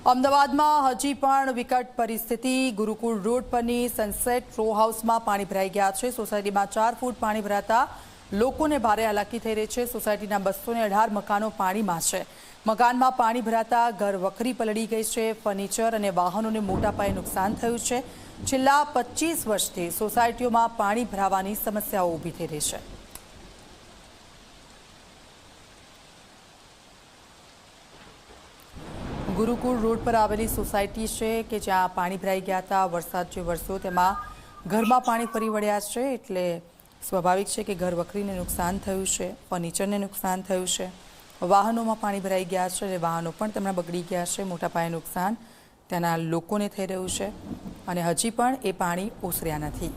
અમદાવાદમાં હજી પણ વિકટ પરિસ્થિતિ। ગુરુકુળ રોડ પરની સનસેટ રો હાઉસમાં પાણી ભરાઈ ગયા છે। સોસાયટીમાં 4 ફૂટ પાણી ભરાતા લોકોને ભારે હાલાકી થઈ રહી છે। સોસાયટીના 218 મકાનો પાણીમાં છે। મકાનમાં પાણી ભરાતા ઘર વખરી પલળી ગઈ છે। ફર્નિચર અને વાહનોને મોટા પાયે નુકસાન થયું છે। છેલ્લા 25 વર્ષથી સોસાયટીઓમાં પાણી ભરાવાની સમસ્યાઓ ઊભી થઈ રહી છે। ગુરુકુળ રોડ પર આવેલી સોસાયટી છે કે જ્યાં પાણી ભરાઈ ગયા હતા। વરસાદ જે વરસ્યો તેમાં ઘરમાં પાણી ફરી વળ્યા છે, એટલે સ્વાભાવિક છે કે ઘર વખરીને નુકસાન થયું છે, ફર્નિચરને નુકસાન થયું છે, વાહનોમાં પાણી ભરાઈ ગયા છે અને વાહનો પણ તેમના બગડી ગયા છે। મોટા પાયે નુકસાન ત્યાંના લોકોને થઈ રહ્યું છે અને હજી પણ એ પાણી ઓસર્યા નથી।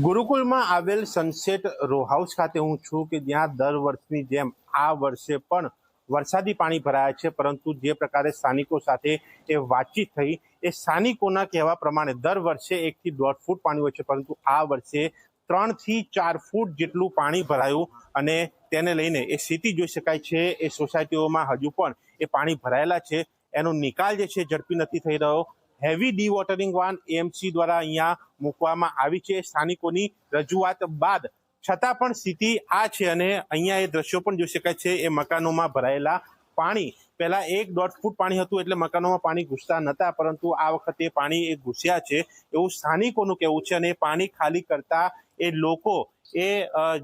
ગુરુકુળમાં આવેલ સનસેટ રો હાઉસ ખાતે હું છું કે જ્યાં દર વર્ષની જેમ આ વર્ષે પણ વરસાદી પાણી ભરાયા છે, પરંતુ જે પ્રકારે સ્થાનિકો સાથે એ વાતચીત થઈ એ સ્થાનિકોના કહેવા પ્રમાણે દર વર્ષે 1 થી 1.5 ફૂટ પાણી હોય છે, પરંતુ આ વર્ષે 3 થી 4 ફૂટ જેટલું પાણી ભરાયું અને તેને લઈને એ સ્થિતિ જોઈ શકાય છે। એ સોસાયટીઓમાં હજુ પણ એ પાણી ભરાયેલા છે, એનો નિકાલ જે છે ઝડપી નથી થઈ રહ્યો। હેવી ડીવોટરિંગ વાન એએમસી દ્વારા અહીંયા મૂકવામાં આવી છે સ્થાનિકોની રજૂઆત બાદ, છતાં પણ સ્થિતિ આ છે અને અહીંયા એ દ્રશ્યો પણ જોઈ શકાય છે। એ મકાનોમાં ભરાયેલા પાણી પહેલા 1-1.5 ફૂટ પાણી હતું, એટલે મકાનોમાં પાણી ઘૂસતા નહોતા, પરંતુ આ વખતે પાણી એ ઘૂસ્યા છે એવું સ્થાનિકોનું કહેવું છે। અને પાણી ખાલી કરતા એ લોકો એ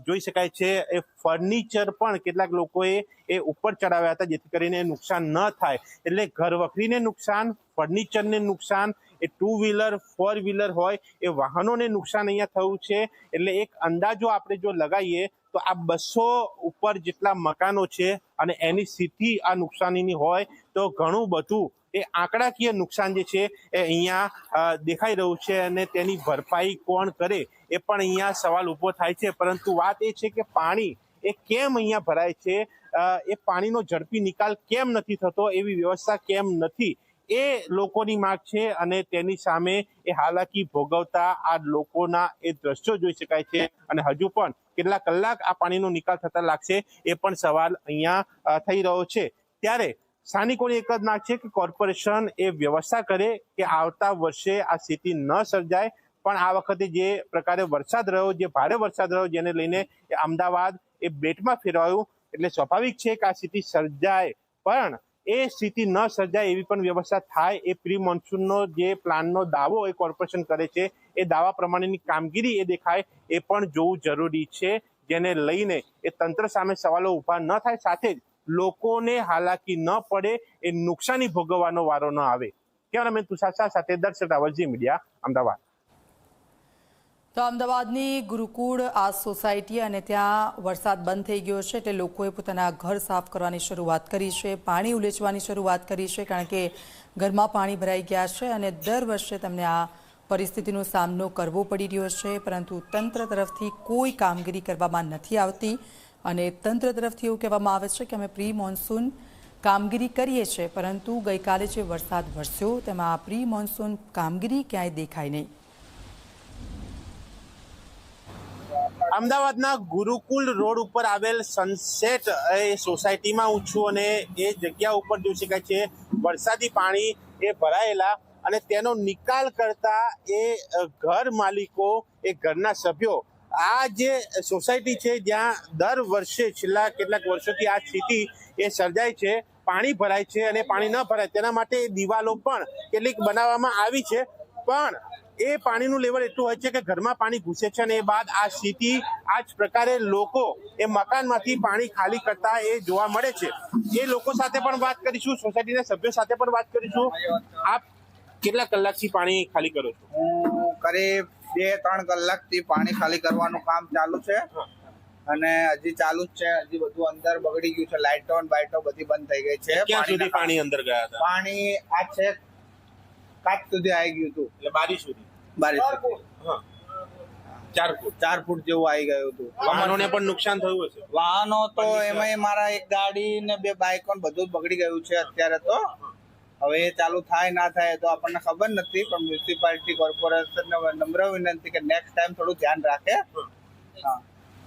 જોઈ શકાય છે એ ફર્નિચર પણ કેટલાક લોકોએ એ ઉપર ચડાવ્યા હતા જેથી કરીને નુકસાન ન થાય, એટલે ઘર વખરીને નુકસાન, ફર્નિચરને નુકસાન, એ 2 વ્હીલર 4 વ્હીલર હોય એ વાહનોને નુકસાન અહીંયા થયું છે। એટલે એક અંદાજો આપણે જો લગાવીએ તો આ 200 ઉપર જેટલા મકાનો છે અને એની સ્થિતિ આ નુકસાનીની હોય તો ઘણું બધું એ આંકડાકીય નુકસાન જે છે એ અહીંયા દેખાઈ રહ્યું છે અને તેની ભરપાઈ કોણ કરે એ પણ અહીંયા સવાલ ઊભો થાય છે। પરંતુ વાત એ છે કે પાણી એ કેમ અહીંયા ભરાય છે, એ પાણીનો ઝડપી નિકાલ કેમ નથી થતો, એવી વ્યવસ્થા કેમ નથી, એ લોકોની માંગ છે અને તેની સામે એ હાલાકી ભોગવતા આ લોકોના એ દ્રશ્યો જોઈ શકાય છે। અને હજુ પણ કેટલા કલાક આ પાણીનો નિકાલ થતા લાગશે એ પણ સવાલ અહીંયા થઈ રહ્યો છે। ત્યારે સ્થાનિકોની એક જ માંગ છે કે કોર્પોરેશન એ વ્યવસ્થા કરે કે આવતા વર્ષે આ સ્થિતિ ન સર્જાય। પણ આ વખતે જે પ્રકારે વરસાદ રહ્યો, જે ભારે વરસાદ રહ્યો, જેને લઈને અમદાવાદ એ બેટમાં ફેરવાયું, એટલે સ્વાભાવિક છે કે આ સ્થિતિ સર્જાય, પણ એ સ્થિતિ ન સર્જાય એવી પણ વ્યવસ્થા થાય। એ પ્રી મોન્સૂનનો જે પ્લાનનો દાવો એ કોર્પોરેશન કરે છે એ દાવા પ્રમાણેની કામગીરી એ દેખાય એ પણ જોવું જરૂરી છે, જેને લઈને એ તંત્ર સામે સવાલો ઊભા ન થાય, સાથે જ લોકોને હાલાકી ન પડે, એ નુકસાની ભોગવવાનો વારો ન આવે। કેમેરામેન તુષાર શાહ સાથે દર્શક રાવલ, ઝી મીડિયા, અમદાવાદ। તો અમદાવાદની ગુરુકુળ આ સોસાયટી અને ત્યાં વરસાદ બંધ થઈ ગયો છે, એટલે લોકોએ પોતાના ઘર સાફ કરવાની શરૂઆત કરી છે, પાણી ઉલેચવાની શરૂઆત કરી છે, કારણ કે ઘરમાં પાણી ભરાઈ ગયા છે અને દર વર્ષે તેમને આ પરિસ્થિતિનો સામનો કરવો પડી રહ્યો છે। પરંતુ તંત્ર તરફથી કોઈ કામગીરી કરવામાં નથી આવતી અને તંત્ર તરફથી એવું કહેવામાં આવે છે કે અમે પ્રી મોન્સૂન કામગીરી કરીએ છીએ, પરંતુ ગઈકાલે જે વરસાદ વરસ્યો તેમાં આ પ્રી મોન્સૂન કામગીરી ક્યાંય દેખાય નહીં। અમદાવાદના ગુરુકુળ રોડ ઉપર આવેલ સનસેટ એ સોસાયટીમાં હું છું અને એ જગ્યા ઉપર જોઈ શકાય છે વરસાદી પાણી એ ભરાયેલા અને તેનો નિકાલ કરતા એ ઘર માલિકો, એ ઘરના સભ્યો, આ જે સોસાયટી છે જ્યાં દર વર્ષે છેલ્લા કેટલાક વર્ષોથી આ સ્થિતિ એ સર્જાય છે, પાણી ભરાય છે અને પાણી ન ભરાય તેના માટે દિવાલો પણ કેટલીક બનાવવામાં આવી છે, પણ એ પાણીનું લેવલ એટલું હોય છે કે ઘરમાં પાણી ઘૂસે છે અને એ બાદ આ સ્થિતિ આ જ પ્રકારે લોકો એ મકાનમાંથી પાણી ખાલી કરતા એ જોવા મળે છે। એ લોકો સાથે પણ વાત કરીશું, સોસાયટીના સભ્યો સાથે પણ વાત કરીશું। આપ કેટલા કલાકથી પાણી ખાલી કરો છો? હું કરીબ 2-3 કલાકથી પાણી ખાલી કરવાનું કામ ચાલુ છે અને હજી ચાલુ જ છે। હજી બધું અંદર બગડી ગયું છે, લાઇટો અને બાઇટો બધી બંધ થઈ ગઈ છે। ક્યાં સુધી પાણી અંદર ગયા હતા? પાણી આ છે કાચ સુધી આવી ગયું હતું, એટલે બારી સુધી? બારી સુધી 4 ફૂટ જેવું આવી ગયું હતું। વાહનોને પણ નુકસાન થયું હશે? વાહનો તો એમાં મારા એક ગાડી ને 2 બાઇકો બધું જ બગડી ગયું છે અત્યારે તો। હવે એ ચાલુ થાય ના થાય તો આપણને ખબર નથી, પણ મ્યુનિસિપાલિટી કોર્પોરેશનને નમ્ર વિનંતી કે નેક્સ્ટ ટાઈમ થોડું ધ્યાન રાખે। હા,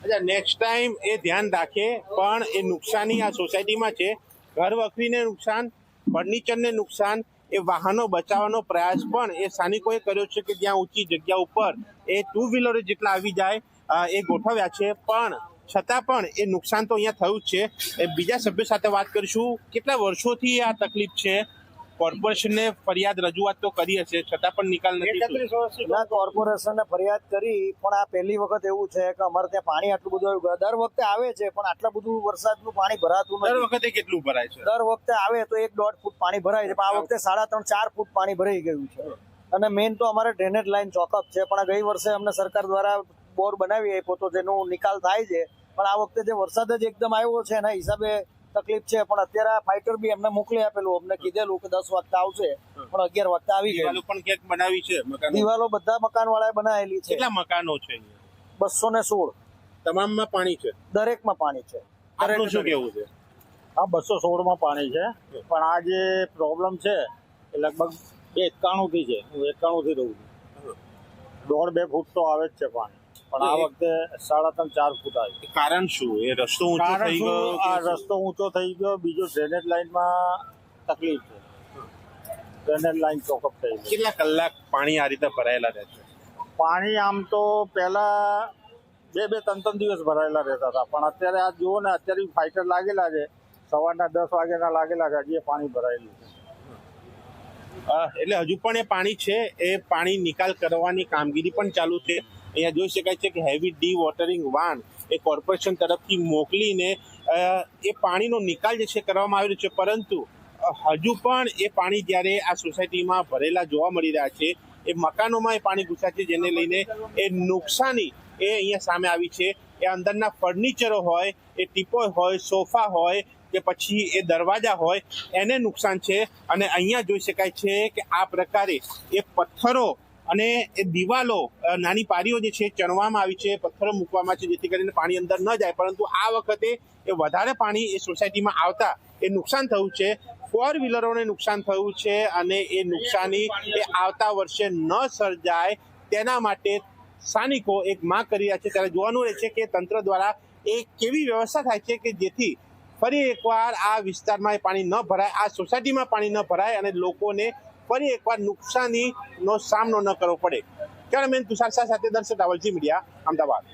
અચ્છા, નેક્સ્ટ ટાઈમ એ ધ્યાન રાખે. પણ એ નુકસાની આ સોસાયટીમાં છે. ઘર વખરીને નુકસાન, ફર્નિચરને નુકસાન, એ વાહનો બચાવવાનો પ્રયાસ પણ એ સ્થાનિકોએ કર્યો છે કે જ્યાં ઊંચી જગ્યા ઉપર એ 2 વ્હીલરો જેટલા આવી જાય એ ગોઠવ્યા છે. પણ છતાં પણ એ નુકસાન તો અહીંયા થયું જ છે. એ બીજા સભ્યો સાથે વાત કરીશું. કેટલા વર્ષોથી આ તકલીફ છે? કોર્પોરેશનને ફરિયાદ રજૂઆત તો કરી હશે, છતાં પણ નિકાલ નથી. કોર્પોરેશનને ફરિયાદ કરી, પણ આ પહેલી વખત એવું છે કે અમારે ત્યાં પાણી આટલું બધું આવ્યું. દર વખતે આવે છે પણ આટલા બધું વરસાદનું પાણી ભરાતું નથી. દર વખતે કેટલું ભરાય છે? દર વખતે આવે તો 1-1.5 ફૂટ પાણી ભરાય છે, પણ આ વખતે 3.5-4 ફૂટ પાણી ભરાઈ ગયું છે. અને મેઇન તો અમારે ડ્રેનેજ લાઈન ચોકઅપ છે, પણ ગઈ વર્ષે અમને સરકાર દ્વારા બોર બનાવી આપ્યો તો જેનો નિકાલ થાય છે. પણ આ વખતે જે વરસાદ જ એકદમ આવ્યો છે એના હિસાબે તકલીફ છે. પણ અત્યારે ફાઈટર બી એમને મોકલી આપેલું, અમને કીધેલું કે 10 વાગતા આવશે, પણ 11 વાગતા આવી ગઈ. દિવાલો પણ ક્યાંક બનાવી છે? દિવાલો બધા મકાન વાળાએ બનાવેલી છે. કેટલા મકાનો છે? 216. તમામમાં પાણી છે? દરેકમાં પાણી છે. આપનું શું કેવું છે? હા, 216 પાણી છે. પણ આ જે પ્રોબ્લેમ છે એ લગભગ 91 થી છે. હું 91 થી રહું છું. 1.5-2 ફૂટ તો આવે જ છે પાણી, પણ આ વખતે 3.5-4 ફૂટ આવે. કારણ શું? એ રસ્તો ઊંચો થઈ ગયો? આ રસ્તો ઊંચો થઈ ગયો. બીજું ડ્રેનેજ લાઈનમાં તકલીફ છે. ડ્રેનેજ લાઈન ચોકઅપ થઈ ગઈ. કેટલા કલાક પાણી આ રીતે ભરાયેલા રહે છે? પાણી આમ તો પહેલા 2-3 દિવસ ભરાયેલા રહેતા હતા, પણ અત્યારે આ જુઓ ને, અત્યારે ફાઈટર લાગેલા છે. સવારના 10 વાગ્યાના લાગેલા છે, હજી પાણી ભરાયેલું છે. એટલે હજુ પણ એ પાણી છે, એ પાણી નિકાલ કરવાની કામગીરી પણ ચાલુ છે. અહીંયા જોઈ શકાય છે કે હેવી ડી વોટરિંગ વાન એ કોર્પોરેશન તરફથી મોકલીને એ પાણીનો નિકાલ જે છે કરવામાં આવ્યો છે. પરંતુ હજુ પણ એ પાણી જ્યારે આ સોસાયટીમાં ભરેલા જોવા મળી રહ્યા છે, એ મકાનોમાં એ પાણી ઘૂસ્યા છે, જેને લઈને એ નુકસાની એ અહીંયા સામે આવી છે. એ અંદરના ફર્નિચરો હોય, એ ટીપોય હોય, સોફા હોય કે પછી એ દરવાજા હોય, એને નુકસાન છે. અને અહીંયા જોઈ શકાય છે કે આ પ્રકારે એ પથ્થરો અને એ દિવાલો, નાની પારીઓ જે છે ચણવામાં આવી છે, પથ્થરો મૂકવામાં છે જેથી કરીને પાણી અંદર ન જાય. પરંતુ આ વખતે એ વધારે પાણી એ સોસાયટીમાં આવતા એ નુકસાન થયું છે. 4 વ્હીલરોને નુકસાન થયું છે અને એ નુકસાની એ આવતા વર્ષે ન સર્જાય તેના માટે સ્થાનિકો એક માંગ કરી રહ્યા છે. ત્યારે જોવાનું રહે છે કે તંત્ર દ્વારા એ કેવી વ્યવસ્થા થાય છે કે જેથી ફરી એકવાર આ વિસ્તારમાં એ પાણી ન ભરાય, આ સોસાયટીમાં પાણી ન ભરાય અને લોકોને ફરી એકવાર નુકસાનીનો સામનો ન કરવો પડે. કેમેરામેન તુષાર શાહ સાથે દર્શક રાવલજી મીડિયા, અમદાવાદ.